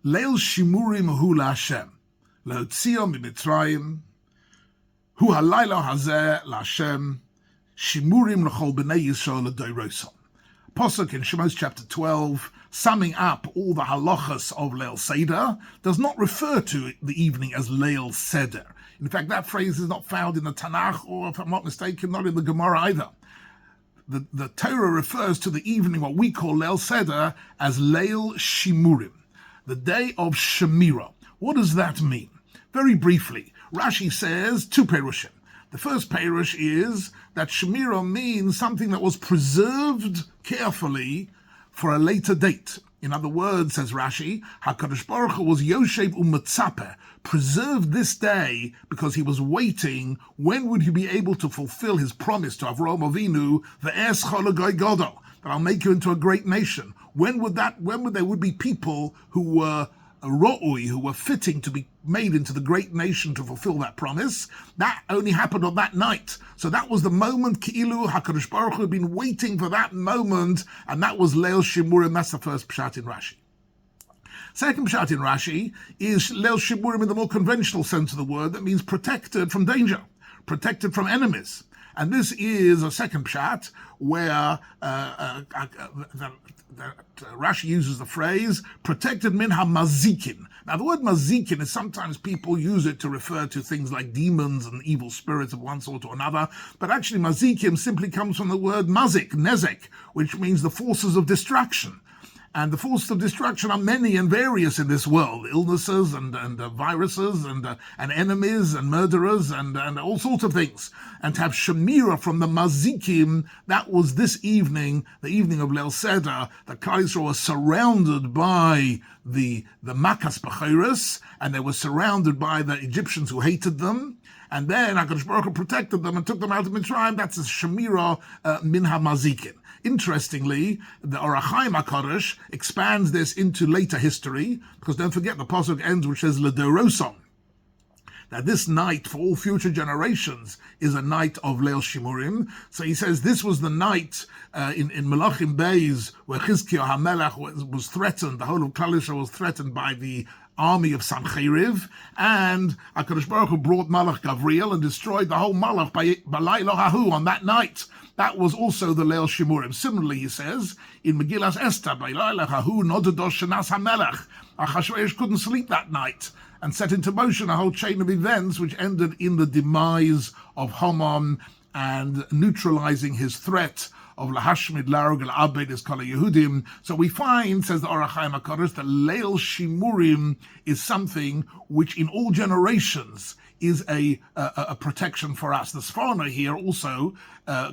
Leil Shimurim hu laHashem, lehotzio miMitzrayim, hu halayla hazeh laHashem, Shimurim l'chol b'nei Yisrael l'doirosom. Pasuk in Shemos chapter 12, summing up all the halachas of Leil Seder, does not refer to the evening as Leil Seder. In fact, that phrase is not found in the Tanakh, or if I'm not mistaken, not in the Gemara either. The Torah refers to the evening, what we call Leil Seder, as Leil Shimurim, the day of Shemirah. What does that mean? Very briefly, Rashi says two perushim. The first perush is that Shemirah means something that was preserved carefully for a later date. In other words, says Rashi, HaKadosh Baruch Hu was Yoshev u'Metzapeh, preserved this day because he was waiting when would he be able to fulfill his promise to Avraham Avinu, Ve'es Cholagoy Godol, that I'll make you into a great nation. When would there would be people who were ro'ui, who were fitting to be made into the great nation to fulfill that promise? That only happened on that night. So that was the moment, Ki'ilu HaKadosh Baruch Hu had been waiting for that moment, and that was Leil Shimurim. That's the first pshat in Rashi. Second pshat in Rashi is Leil Shimurim in the more conventional sense of the word, that means protected from danger, protected from enemies. And this is a second pshat where Rashi uses the phrase, protected min ha-Mazikin. Now the word Mazikin is sometimes people use it to refer to things like demons and evil spirits of one sort or another, but actually Mazikin simply comes from the word mazik, nezek, which means the forces of distraction. And the forces of destruction are many and various in this world: illnesses and viruses and enemies and murderers and all sorts of things. And to have Shemirah from the Mazikim, that was this evening, the evening of Leil Seder. The Klal Yisrael was surrounded by the Makas B'chorus, and they were surrounded by the Egyptians who hated them. And then HaKadosh Baruch Hu protected them and took them out of Mitzrayim. That's a Shemirah min ha-Mazikin. Interestingly, the Orach Chaim HaKadosh expands this into later history, because don't forget the pasuk ends which says L'dorosom. Now this night for all future generations is a night of Leil Shimurim. So he says this was the night in Melachim Beis where Chizkiah HaMelech was threatened, the whole of Klal Yisrael was threatened by the army of Sancheriv, and HaKadosh Baruch Hu brought Malach Gavriel and destroyed the whole Malach by Laylo Hahu on that night. That was also the Leil Shimurim. Similarly, he says, in Megillas Esther, by Laylo Hahu, Nodadosh Shenas HaMelech, Achashverosh couldn't sleep that night, and set into motion a whole chain of events which ended in the demise of Haman and neutralizing his threat of Lahashmid Larug al-Abed is Kol Yehudim. So we find, says the Orach Chaim HaKadosh, that Leil Shimurim is something which in all generations is a protection for us. The Sforno here also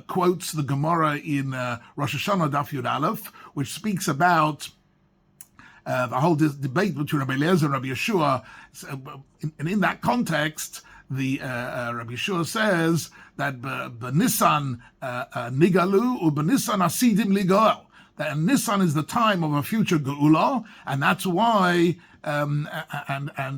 quotes the Gemara in Rosh Hashanah Daf Yud Aleph, which speaks about the whole debate between Rabbi Eliezer and Rabbi Yeshua, and in that context, the Rabbi Yeshua says that b'Nisan nigalu u'b'Nisan asidim ligoel. That Nisan is the time of a future geula, and that's why, and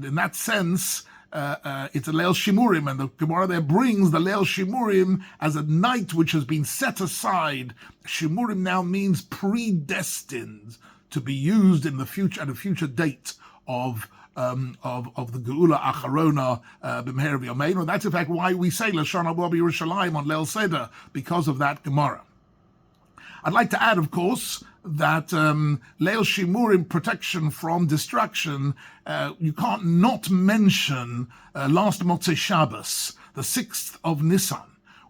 in that sense, it's a Leil Shimurim, and the Gemara there brings the Leil Shimurim as a night which has been set aside. Shimurim now means predestined to be used in the future, at a future date of the Geula Acharona b'Meher v'Yameinu. That's in fact why we say Lashon Haba B'Yerushalayim on Leil Seder, because of that Gemara. I'd like to add, of course, that Leil Shimurim, protection from destruction, you can't not mention last Motzei Shabbos, the 6th of Nisan,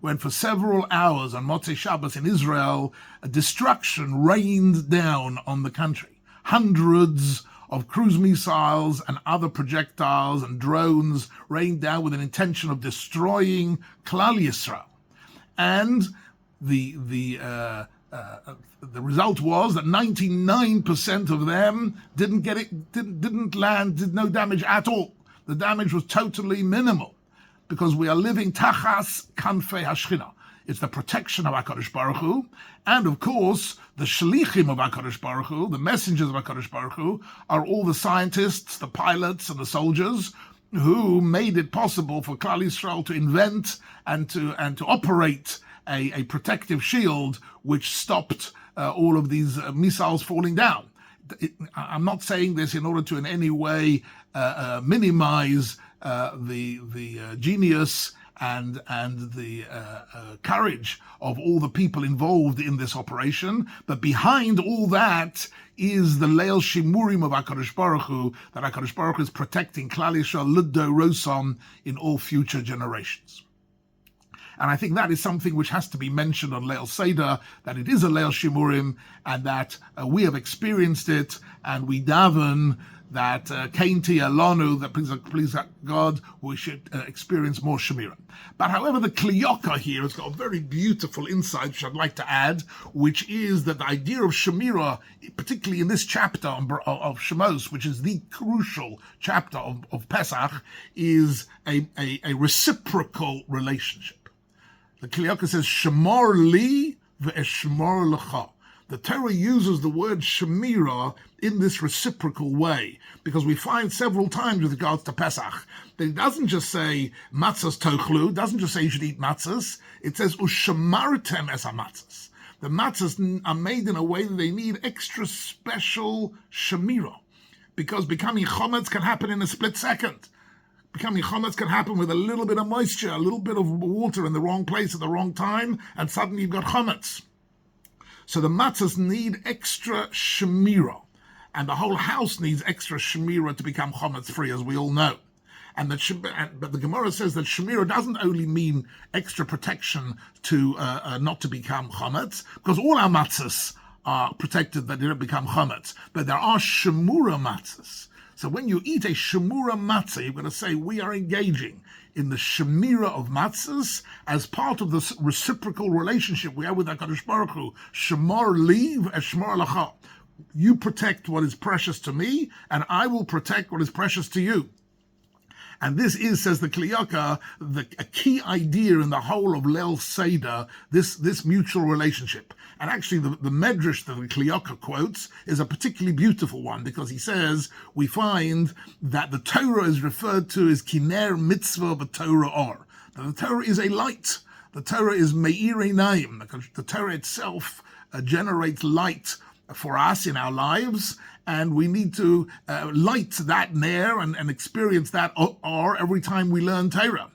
when for several hours on Motzei Shabbos in Israel, destruction rained down on the country. Hundreds of cruise missiles and other projectiles and drones rained down with an intention of destroying Klal Yisrael. And the result was that 99% of them didn't land, did no damage at all. The damage was totally minimal, because we are living tachas kanfei hashchina. It's the protection of HaKadosh Baruch Hu, and of course, the shlichim of HaKadosh Baruch Hu, the messengers of HaKadosh Baruch Hu, are all the scientists, the pilots, and the soldiers who made it possible for Klal Yisrael to invent and to operate a protective shield which stopped all of these missiles falling down. I'm not saying this in order to in any way minimize the genius and the courage of all the people involved in this operation, but behind all that is the Leil Shimurim of HaKadosh Baruch Hu, that HaKadosh Baruch Hu is protecting Klal Yisrael Luddo Rosom in all future generations. And I think that is something which has to be mentioned on Leil Seder, that it is a Leil Shimurim, and that we have experienced it, and we daven that Kainti Alonu, that please God, we should experience more Shemira. But however, the Kliyaka here has got a very beautiful insight, which I'd like to add, which is that the idea of Shemira, particularly in this chapter of Shemos, which is the crucial chapter of Pesach, is a reciprocal relationship. The Kliyaka says, Shemar li ve'eshmar lecha. The Torah uses the word Shemira in this reciprocal way, because we find several times with regards to Pesach that it doesn't just say matzahs tochlu, it doesn't just say you should eat matzahs, it says ushamartem es matzahs. The matzahs are made in a way that they need extra special Shemira, because becoming chometz can happen in a split second. Becoming chometz can happen with a little bit of moisture, a little bit of water in the wrong place at the wrong time, and suddenly you've got chometz. So the matzahs need extra shemira, and the whole house needs extra shemira to become chometz free, as we all know. But the Gemara says that shemira doesn't only mean extra protection to not to become chometz, because all our matzahs are protected that they don't become chometz, but there are shemura matzahs. So when you eat a shemura matzah, you're going to say we are engaging in the shemira of matzahs as part of this reciprocal relationship we have with HaKadosh Baruch Hu. Shemar li ve'eshmar lecha. You protect what is precious to me, and I will protect what is precious to you. And this is, says the Kliyaka, a key idea in the whole of Leil Seder, this mutual relationship. And actually the Medrash that the Kliyaka quotes is a particularly beautiful one, because he says, we find that the Torah is referred to as Kiner Mitzvah B'Torah Or. That the Torah is a light. The Torah is Me'ir Einayim. The Torah itself generates light for us in our lives, and we need to light that ner and experience that or every time we learn Torah.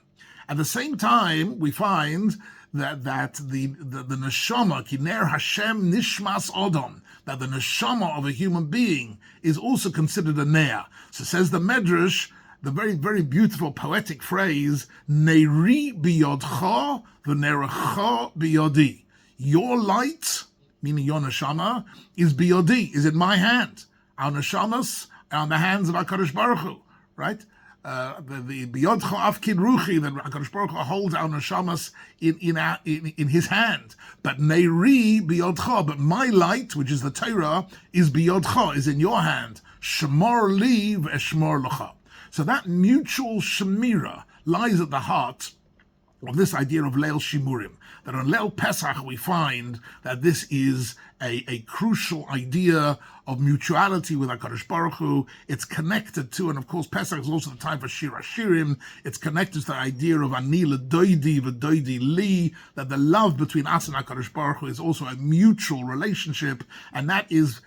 At the same time, we find that the neshama, ki ner Hashem nishmas odom, that the neshama of a human being is also considered a ner. So says the Medrash, the very, very beautiful poetic phrase, Neri biyodcha v'nerecha biyodi. Your light, meaning your neshama, is biyodi, is in my hand. Our neshamas are on the hands of HaKadosh Baruch Hu, right? The biyodcha afkid ruchi, that HaKadosh Baruch Hu holds our neshamas in his hand. But neri biyodcha, but my light, which is the Torah, is biyodcha, is in your hand. Shemar li ve'eshmar lecha. So that mutual shemira lies at the heart of this idea of Leil Shimurim, that on Leil Pesach we find that this is a crucial idea of mutuality with HaKadosh Baruch Hu. It's connected to, and of course Pesach is also the time for Shir HaShirim, it's connected to the idea of Ani l'doidi v'doidi li, that the love between us and HaKadosh Baruch Hu is also a mutual relationship, and that is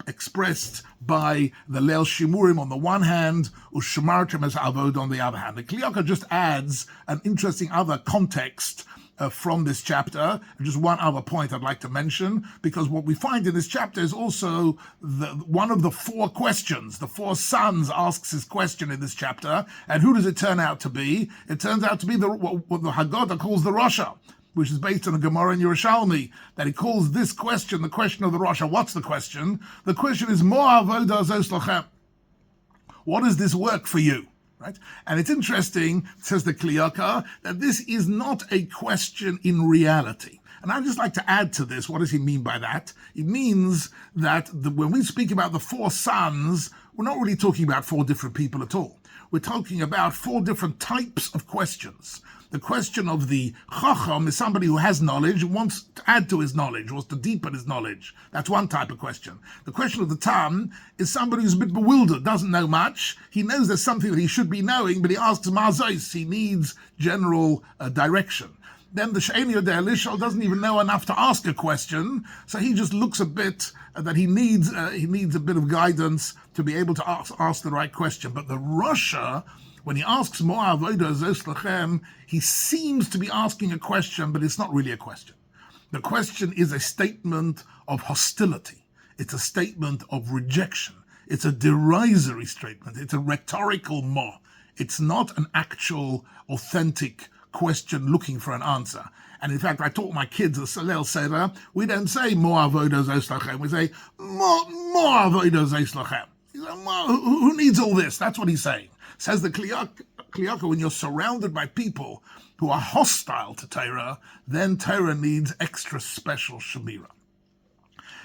expressed by the Leil Shimurim on the one hand, Ushamartem as Avod on the other hand. The Kliyaka just adds an interesting other context from this chapter. And just one other point I'd like to mention, because what we find in this chapter is also one of the four questions. The four sons asks his question in this chapter, and who does it turn out to be? It turns out to be what the Haggadah calls the Rasha, which is based on a Gemara in Yerushalmi, that he calls this question the question of the Rasha. What's the question? The question is, Mo avoda zos lachem. What is this work for you? Right? And it's interesting, says the Kliyaka, that this is not a question in reality. And I'd just like to add to this, what does he mean by that? It means that when we speak about the four sons, we're not really talking about four different people at all. We're talking about four different types of questions. The question of the Chacham is somebody who has knowledge, wants to add to his knowledge, wants to deepen his knowledge. That's one type of question. The question of the Tam is somebody who's a bit bewildered, doesn't know much. He knows there's something that he should be knowing, but he asks Mazos. He needs general direction. Then the She'eni Yodeh Lishal doesn't even know enough to ask a question, so he just looks a bit that he needs a bit of guidance to be able to ask the right question. But the Rasha, when he asks Mo Avoda Zos Lachem, he seems to be asking a question, but it's not really a question. The question is a statement of hostility. It's a statement of rejection. It's a derisory statement. It's a rhetorical mo. It's not an actual, authentic question looking for an answer. And in fact, I taught my kids at Leil Seder, we don't say Mo Avoda Zos Lachem. We say Mo Avoda Zos Lachem. Who needs all this? That's what he's saying. Says the Kliyaka, when you're surrounded by people who are hostile to Torah, then Torah needs extra special Shemira.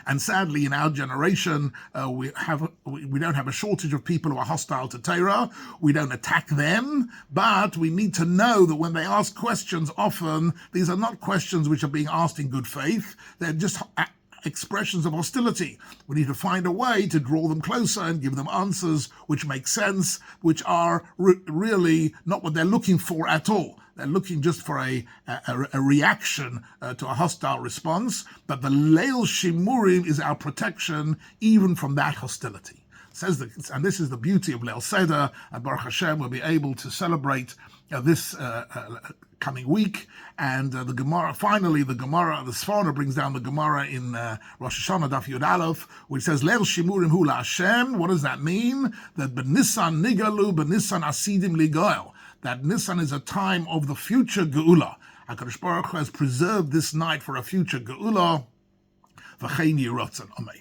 And sadly, in our generation, we don't have a shortage of people who are hostile to Torah. We don't attack them, but we need to know that when they ask questions, often these are not questions which are being asked in good faith. They're just expressions of hostility. We need to find a way to draw them closer and give them answers which make sense, which are really not what they're looking for at all. They're looking just for a reaction to a hostile response, but the Leil Shimurim is our protection even from that hostility. And this is the beauty of Leil Seder, and Baruch Hashem will be able to celebrate this coming week. And the Gemara, finally, the Sforno brings down the Gemara in Rosh Hashanah Daf Yud Aleph, which says, Leil Shimurim hu LaHashem. What does that mean? That B'Nissan nigalu, B'Nissan asidim ligoel. That Nissan is a time of the future Geula. HaKadosh Baruch Hu has preserved this night for a future Geula. V'chein yiratzon. Amen.